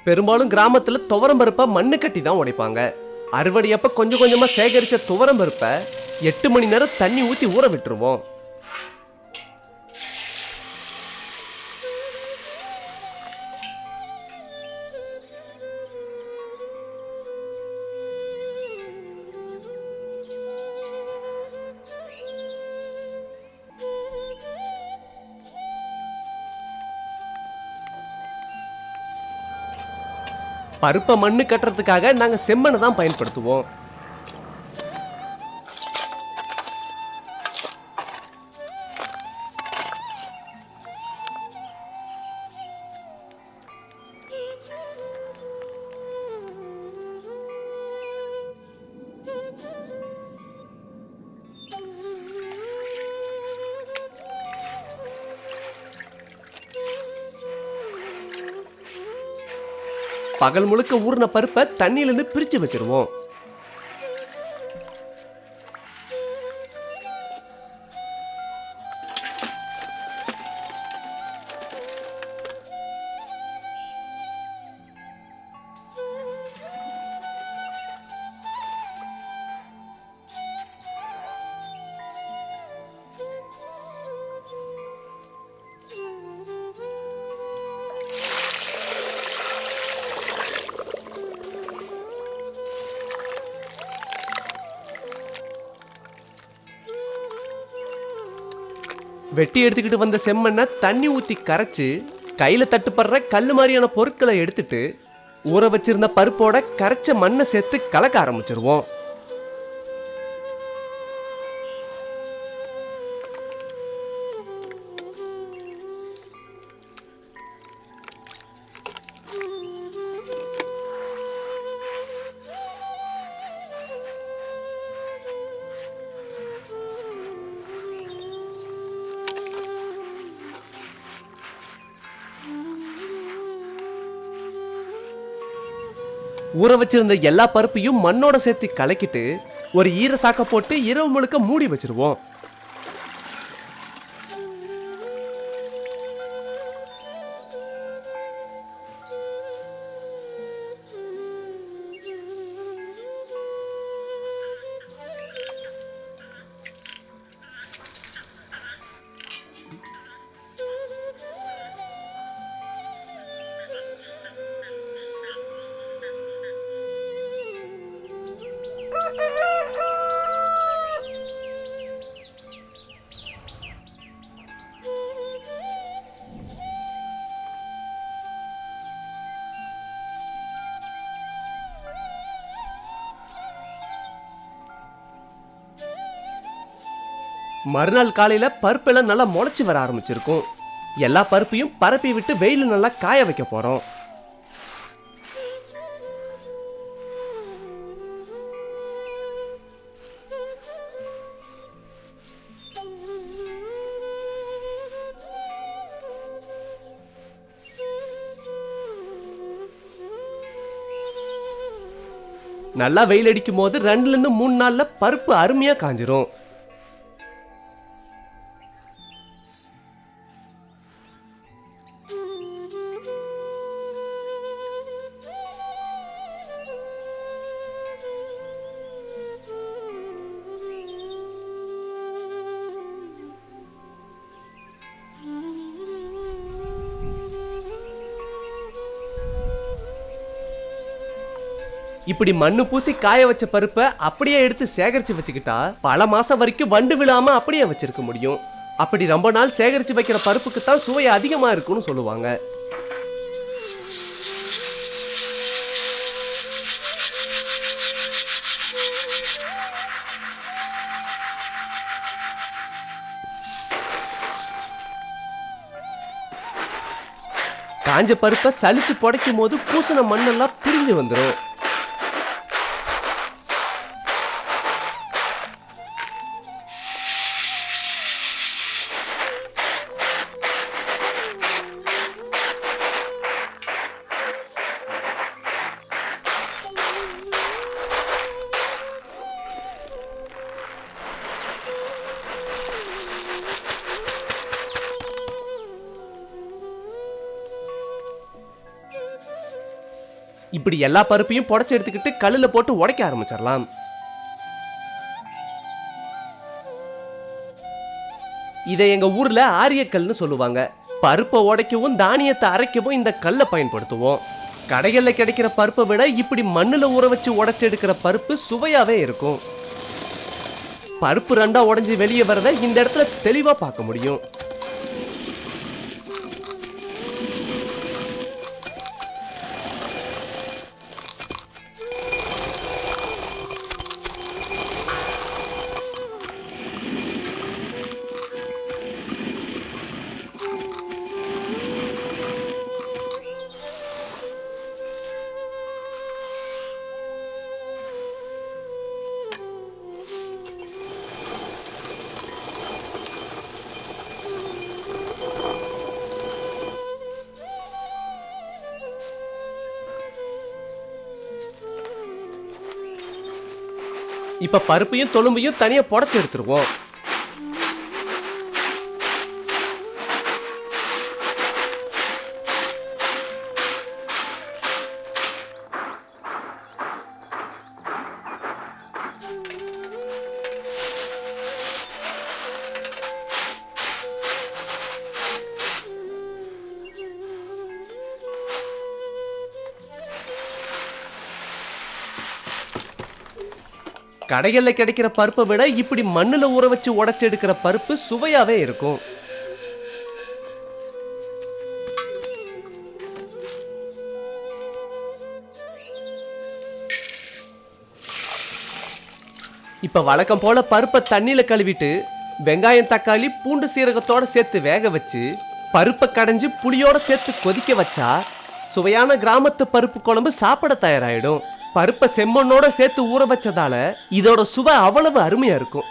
பெரும்பாலும் கிராமத்துல துவரம் பருப்பை மண்ணு கட்டி தான் உடைப்பாங்க. அறுவடையப்ப கொஞ்சம் கொஞ்சமா சேகரிச்ச துவரம் பருப்பை 8 மணி நேரம் தண்ணி ஊத்தி ஊற விட்டுருவோம். பருப்பை மண்ணு கட்டுறதுக்காக நாங்க செம்மண்ணை தான் பயன்படுத்துவோம். பகல் முழுக்க ஊறின பருப்பை தண்ணியிலிருந்து பிரிச்சு வச்சிருவோம். வெட்டி எடுத்துக்கிட்டு வந்த செம்மண்ணை தண்ணி ஊற்றி கரைச்சி கையில் தட்டுப்படுற கல் மாதிரியான பொருட்களை எடுத்துட்டு ஊற வச்சிருந்த பருப்போட கரைச்ச மண்ணை சேர்த்து கலக்க ஆரம்பிச்சிருவோம். ஊற வச்சிருந்த எல்லா பருப்பையும் மண்ணோட சேர்த்து கலக்கிட்டு ஒரு ஈர சாக்க போட்டு இரவு முழுக்க மூடி வச்சிருவோம். மறுநாள் காலையில பருப்பெல்லாம் நல்லா முளைச்சி வர ஆரம்பிச்சிருக்கும். எல்லா பருப்பையும் பரப்பி விட்டு வெயில நல்லா காய வைக்க போறோம். நல்லா வெயில் அடிக்கும் போது 2 to 3 நாள்ல பருப்பு அருமையா காஞ்சிரும். இப்படி மண்ணு பூசி காய வச்ச பருப்பை அப்படியே எடுத்து சேகரிச்சு வச்சுக்கிட்டா பல மாசம் வரைக்கும் வண்டு விழாம அப்படியே வச்சிருக்க முடியும். அப்படி ரொம்ப நாள் சேகரிச்சு வைக்கிற பருப்புக்கு தான் சுவை அதிகமா இருக்குன்னு சொல்லுவாங்க. காஞ்ச பருப்பை சலிச்சு புடைக்கும் போது பூசின மண்ணெல்லாம் பிரிஞ்சு வந்துடும். இப்படி எல்லா பருப்பையும் புடைச்சு எடுத்துக்கிட்டு கல்லுல போட்டு உடைக்க ஆரம்பிச்சிடலாம். இதை எங்க ஊர்ல ஆரியக்கல்னு சொல்லுவாங்க. பருப்பை உடைக்கவும் தானியத்தை அரைக்கவும் இந்த கல்லை பயன்படுத்துவோம். கடைகளில் கிடைக்கிற பருப்பை விட இப்படி மண்ணுல ஊற வச்சு உடைச்சு எடுக்கிற பருப்பு சுவையாவே இருக்கும். பருப்பு ரெண்டா உடைஞ்சு வெளியே வரத இந்த இடத்துல தெளிவா பார்க்க முடியும். இப்ப பருப்பையும் தொழும்பையும் தனியா புடைச்சு எடுத்துருவோம். கடைகளில் கிடைக்கிற பருப்பை விட இப்படி மண்ணுல ஊற வச்சு உடைச்சு எடுக்கிற பருப்பு சுவையாவே இருக்கும். இப்ப வழக்கம் போல பருப்பை தண்ணியில கழுவிட்டு வெங்காயம் தக்காளி பூண்டு சீரகத்தோட சேர்த்து வேக வச்சு பருப்பை கடைஞ்சு புளியோட சேர்த்து கொதிக்க வச்சா சுவையான கிராமத்து பருப்பு குழம்பு சாப்பிட தயாராயிடும். பருப்பை செம்மண்ணோட சேர்த்து ஊற வச்சதால இதோட சுவை அவ்வளவு அருமையா இருக்கும்.